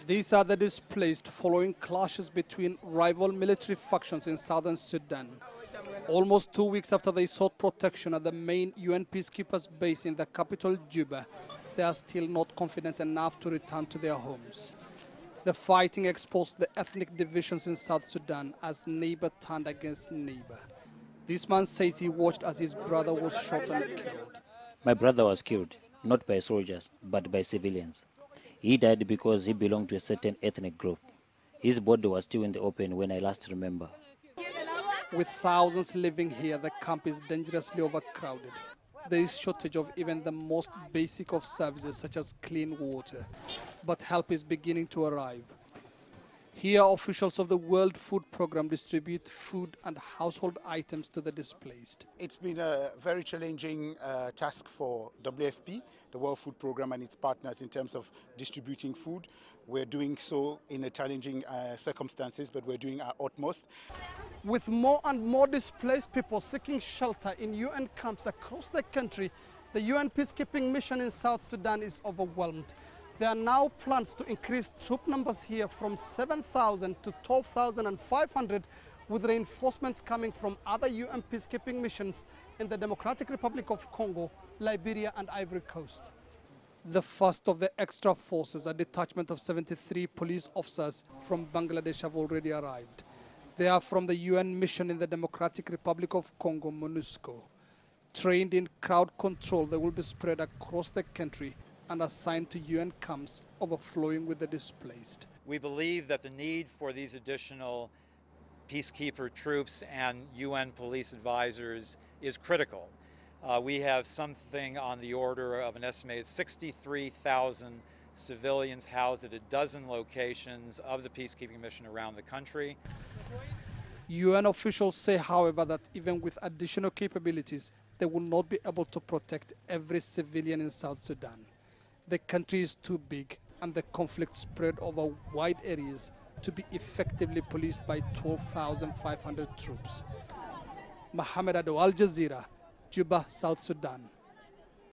These are the displaced following clashes between rival military factions in southern Sudan. Almost 2 weeks after they sought protection at the main UN peacekeepers base in the capital, Juba, they are still not confident enough to return to their homes. The fighting exposed the ethnic divisions in South Sudan as neighbor turned against neighbor. This man says he watched as his brother was shot and killed. My brother was killed, not by soldiers, but by civilians. He died because he belonged to a certain ethnic group. His body was still in the open when I last remember. With thousands living here, the camp is dangerously overcrowded. There is shortage of even the most basic of services such as clean water, but help is beginning to arrive. Here, officials of the World Food Programme distribute food and household items to the displaced. It's been a very challenging task for WFP, the World Food Programme, and its partners in terms of distributing food. We're doing so in a challenging circumstances, but we're doing our utmost. With more and more displaced people seeking shelter in UN camps across the country, the UN peacekeeping mission in South Sudan is overwhelmed. There are now plans to increase troop numbers here from 7,000 to 12,500, with reinforcements coming from other UN peacekeeping missions in the Democratic Republic of Congo, Liberia and Ivory Coast. The first of the extra forces, a detachment of 73 police officers from Bangladesh, have already arrived. They are from the UN mission in the Democratic Republic of Congo, MONUSCO. Trained in crowd control, they will be spread across the country and assigned to UN camps overflowing with the displaced. We believe that the need for these additional peacekeeper troops and UN police advisors is critical. We have something on the order of an estimated 63,000 civilians housed at a dozen locations of the peacekeeping mission around the country. UN officials say, however, that even with additional capabilities, they will not be able to protect every civilian in South Sudan. The country is too big and the conflict spread over wide areas to be effectively policed by 12,500 troops. Mohammed, Adow, Jazeera, Juba, South Sudan.